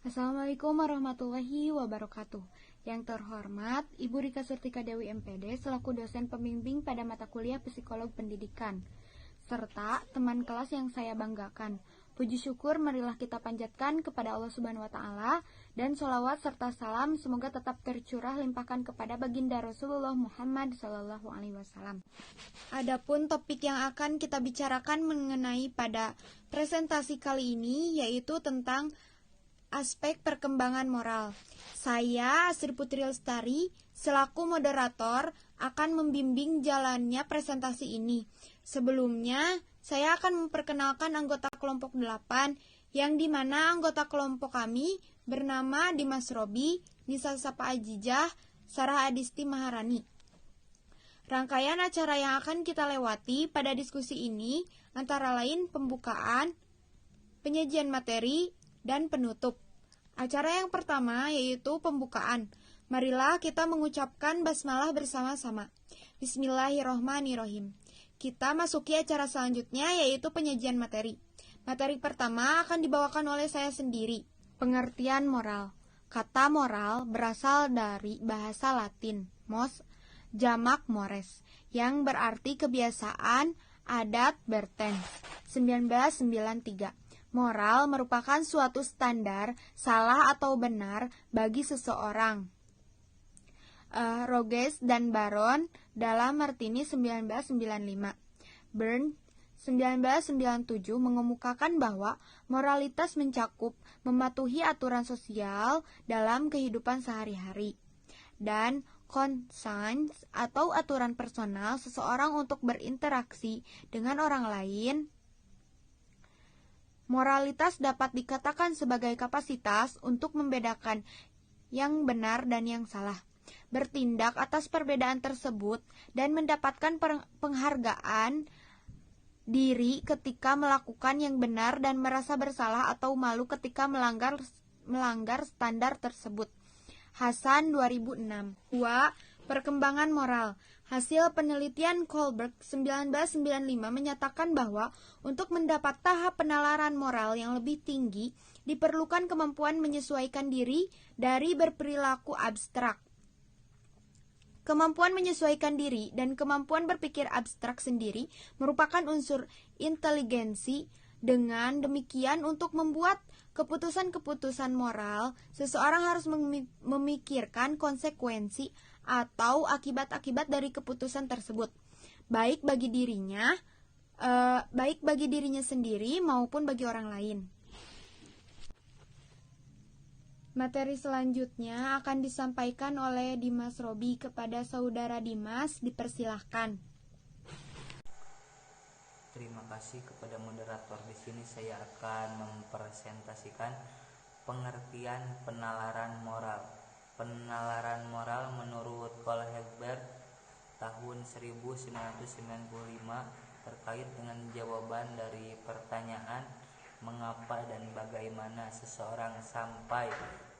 Assalamualaikum warahmatullahi wabarakatuh. Yang terhormat, Ibu Rika Surtika Dewi MPD selaku dosen pembimbing pada mata kuliah Psikolog Pendidikan, serta teman kelas yang saya banggakan. Puji syukur marilah kita panjatkan kepada Allah Subhanahu wa Ta'ala, dan sholawat serta salam semoga tetap tercurah limpahkan kepada baginda Rasulullah Muhammad SAW. Adapun topik yang akan kita bicarakan mengenai pada presentasi kali ini yaitu tentang aspek perkembangan moral. Saya, Asri Putri Lestari, selaku moderator akan membimbing jalannya presentasi ini. Sebelumnya, saya akan memperkenalkan anggota kelompok 8, yang dimana anggota kelompok kami bernama Dimas Robi, Nisa Sapa Ajijah, Sarah Adisti Maharani. Rangkaian acara yang akan kita lewati pada diskusi ini antara lain pembukaan, penyajian materi, dan penutup. Acara yang pertama yaitu pembukaan. Marilah kita mengucapkan basmalah bersama-sama. Bismillahirrohmanirrohim. Kita masuki acara selanjutnya yaitu penyajian materi. Materi pertama akan dibawakan oleh saya sendiri. Pengertian moral. Kata moral berasal dari bahasa Latin, mos, jamak mores, yang berarti kebiasaan, adat, bertens. 1993. Moral merupakan suatu standar salah atau benar bagi seseorang. Rogers dan Baron dalam Martini 1995. Byrne 1997 mengemukakan bahwa moralitas mencakup mematuhi aturan sosial dalam kehidupan sehari-hari, dan conscience atau aturan personal seseorang untuk berinteraksi dengan orang lain. Moralitas dapat dikatakan sebagai kapasitas untuk membedakan yang benar dan yang salah, bertindak atas perbedaan tersebut, dan mendapatkan penghargaan diri ketika melakukan yang benar dan merasa bersalah atau malu ketika melanggar standar tersebut. Hasan 2006. 2. Perkembangan moral. Hasil penelitian Kohlberg 1995 menyatakan bahwa untuk mendapat tahap penalaran moral yang lebih tinggi, diperlukan kemampuan menyesuaikan diri dari berperilaku abstrak. Kemampuan menyesuaikan diri dan kemampuan berpikir abstrak sendiri merupakan unsur inteligensi. Dengan demikian, untuk membuat keputusan-keputusan moral, seseorang harus memikirkan konsekuensi atau akibat-akibat dari keputusan tersebut, baik bagi dirinya sendiri maupun bagi orang lain. Materi selanjutnya akan disampaikan oleh Dimas Robi. Kepada saudara Dimas, dipersilahkan. Terima kasih kepada moderator. Di sini saya akan mempresentasikan pengertian penalaran moral. Penalaran moral menurut Kohlberg tahun 1995 terkait dengan jawaban dari pertanyaan mengapa dan bagaimana seseorang sampai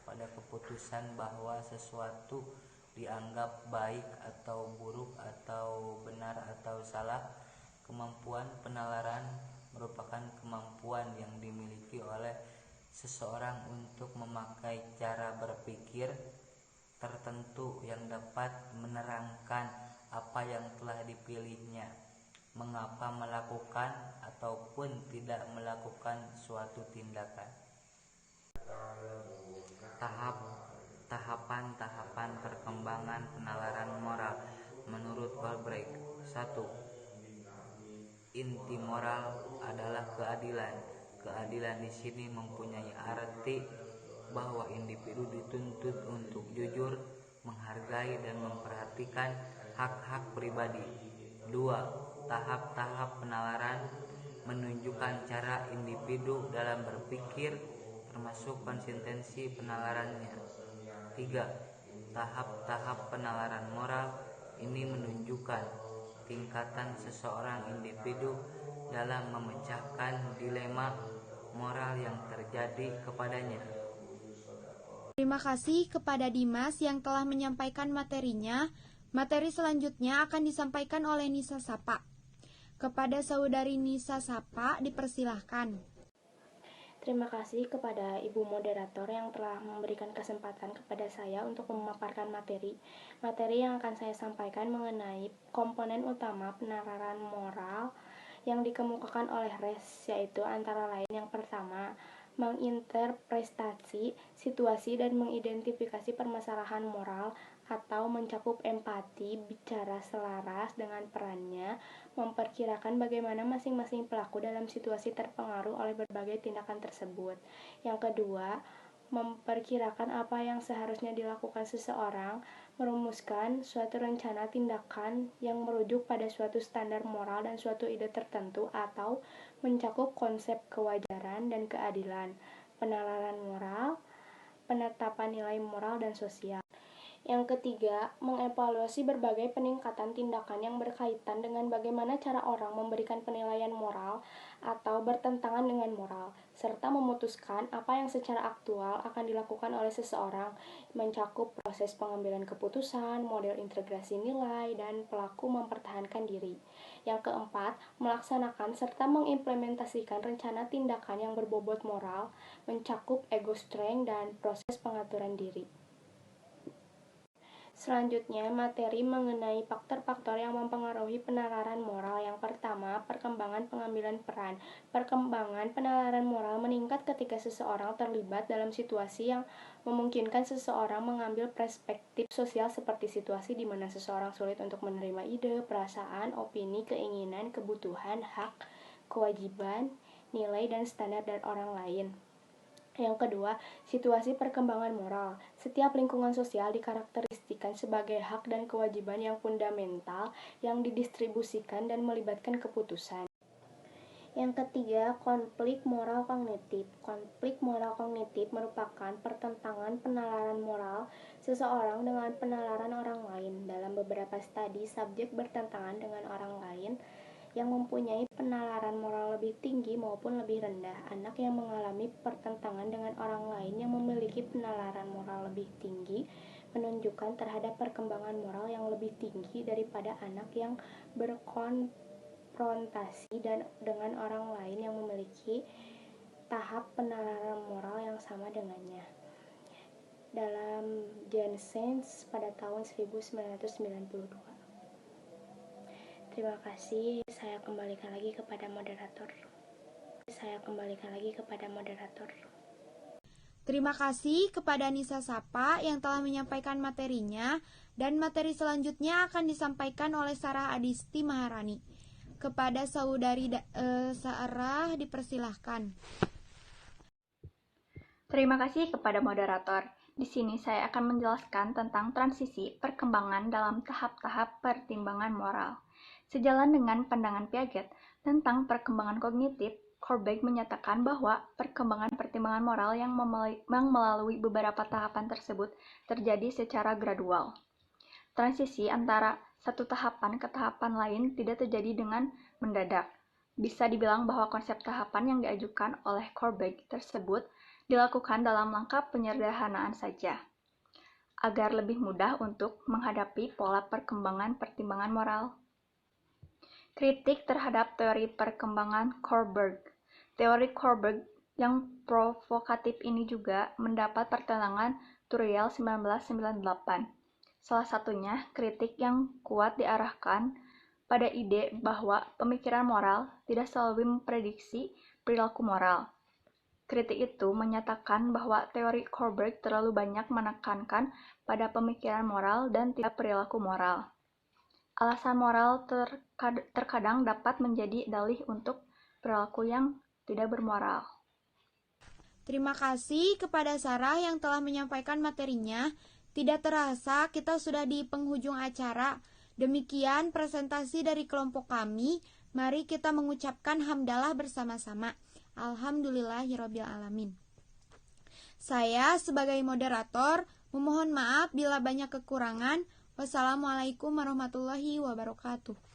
pada keputusan bahwa sesuatu dianggap baik atau buruk atau benar atau salah. Kemampuan penalaran merupakan kemampuan yang dimiliki oleh seseorang untuk memakai cara berpikir tertentu yang dapat menerangkan apa yang telah dipilihnya, mengapa melakukan ataupun tidak melakukan suatu tindakan. Tahapan-tahapan perkembangan penalaran moral menurut Kohlberg. 1. Inti moral adalah keadilan. Keadilan di sini mempunyai arti bahwa individu dituntut untuk jujur, menghargai dan memperhatikan hak-hak pribadi. 2. Tahap-tahap penalaran menunjukkan cara individu dalam berpikir, termasuk konsistensi penalarannya. 3. Tahap-tahap penalaran moral ini menunjukkan tingkatan seseorang individu dalam memecahkan dilema moral yang terjadi kepadanya. Terima kasih kepada Dimas yang telah menyampaikan materinya. Materi selanjutnya akan disampaikan oleh Nisa Sapa. Kepada saudari Nisa Sapa, dipersilahkan. Terima kasih kepada Ibu Moderator yang telah memberikan kesempatan kepada saya untuk memaparkan materi. Materi yang akan saya sampaikan mengenai komponen utama penalaran moral yang dikemukakan oleh Res, yaitu antara lain yang pertama, menginterpretasi situasi dan mengidentifikasi permasalahan moral atau mencakup empati, bicara selaras dengan perannya, memperkirakan bagaimana masing-masing pelaku dalam situasi terpengaruh oleh berbagai tindakan tersebut. Yang kedua, memperkirakan apa yang seharusnya dilakukan seseorang, merumuskan suatu rencana tindakan yang merujuk pada suatu standar moral dan suatu ide tertentu, atau mencakup konsep kewajaran dan keadilan, penalaran moral, penetapan nilai moral dan sosial. Yang ketiga, mengevaluasi berbagai peningkatan tindakan yang berkaitan dengan bagaimana cara orang memberikan penilaian moral atau bertentangan dengan moral, serta memutuskan apa yang secara aktual akan dilakukan oleh seseorang, mencakup proses pengambilan keputusan, model integrasi nilai, dan pelaku mempertahankan diri. Yang keempat, melaksanakan serta mengimplementasikan rencana tindakan yang berbobot moral, mencakup ego strength dan proses pengaturan diri. Selanjutnya, materi mengenai faktor-faktor yang mempengaruhi penalaran moral. Yang pertama, perkembangan pengambilan peran. Perkembangan penalaran moral meningkat ketika seseorang terlibat dalam situasi yang memungkinkan seseorang mengambil perspektif sosial, seperti situasi di mana seseorang sulit untuk menerima ide, perasaan, opini, keinginan, kebutuhan, hak, kewajiban, nilai, dan standar dari orang lain. Yang kedua, situasi perkembangan moral. Setiap lingkungan sosial dikarakteristikkan sebagai hak dan kewajiban yang fundamental yang didistribusikan dan melibatkan keputusan. Yang ketiga, konflik moral kognitif. Konflik moral kognitif merupakan pertentangan penalaran moral seseorang dengan penalaran orang lain. Dalam beberapa studi, subjek bertentangan dengan orang lain yang mempunyai penalaran moral lebih tinggi maupun lebih rendah. Anak yang mengalami pertentangan dengan orang lain yang memiliki penalaran moral lebih tinggi menunjukkan terhadap perkembangan moral yang lebih tinggi daripada anak yang berkonfrontasi dengan orang lain yang memiliki tahap penalaran moral yang sama dengannya. Dalam Janssens pada tahun 1992. Terima kasih, saya kembalikan lagi kepada moderator. Terima kasih kepada Nisa Sapa yang telah menyampaikan materinya, dan materi selanjutnya akan disampaikan oleh Sarah Adisti Maharani. Kepada saudari Sarah dipersilahkan. Terima kasih kepada moderator. Di sini saya akan menjelaskan tentang transisi perkembangan dalam tahap-tahap pertimbangan moral. Sejalan dengan pandangan Piaget tentang perkembangan kognitif, Corbett menyatakan bahwa perkembangan pertimbangan moral yang melalui beberapa tahapan tersebut terjadi secara gradual. Transisi antara satu tahapan ke tahapan lain tidak terjadi dengan mendadak. Bisa dibilang bahwa konsep tahapan yang diajukan oleh Corbett tersebut dilakukan dalam langkah penyederhanaan saja, agar lebih mudah untuk menghadapi pola perkembangan pertimbangan moral. Kritik terhadap teori perkembangan Corbett. Teori Corbett yang provokatif ini juga mendapat pertentangan Turiel 1998. Salah satunya, kritik yang kuat diarahkan pada ide bahwa pemikiran moral tidak selalu memprediksi perilaku moral. Kritik itu menyatakan bahwa teori Corbett terlalu banyak menekankan pada pemikiran moral dan tidak perilaku moral. Alasan moral terkadang dapat menjadi dalih untuk perilaku yang tidak bermoral. Terima kasih kepada Sarah yang telah menyampaikan materinya. Tidak terasa kita sudah di penghujung acara. Demikian presentasi dari kelompok kami. Mari kita mengucapkan hamdalah bersama-sama. Alhamdulillahirabbil alamin. Saya sebagai moderator memohon maaf bila banyak kekurangan. Wassalamualaikum warahmatullahi wabarakatuh.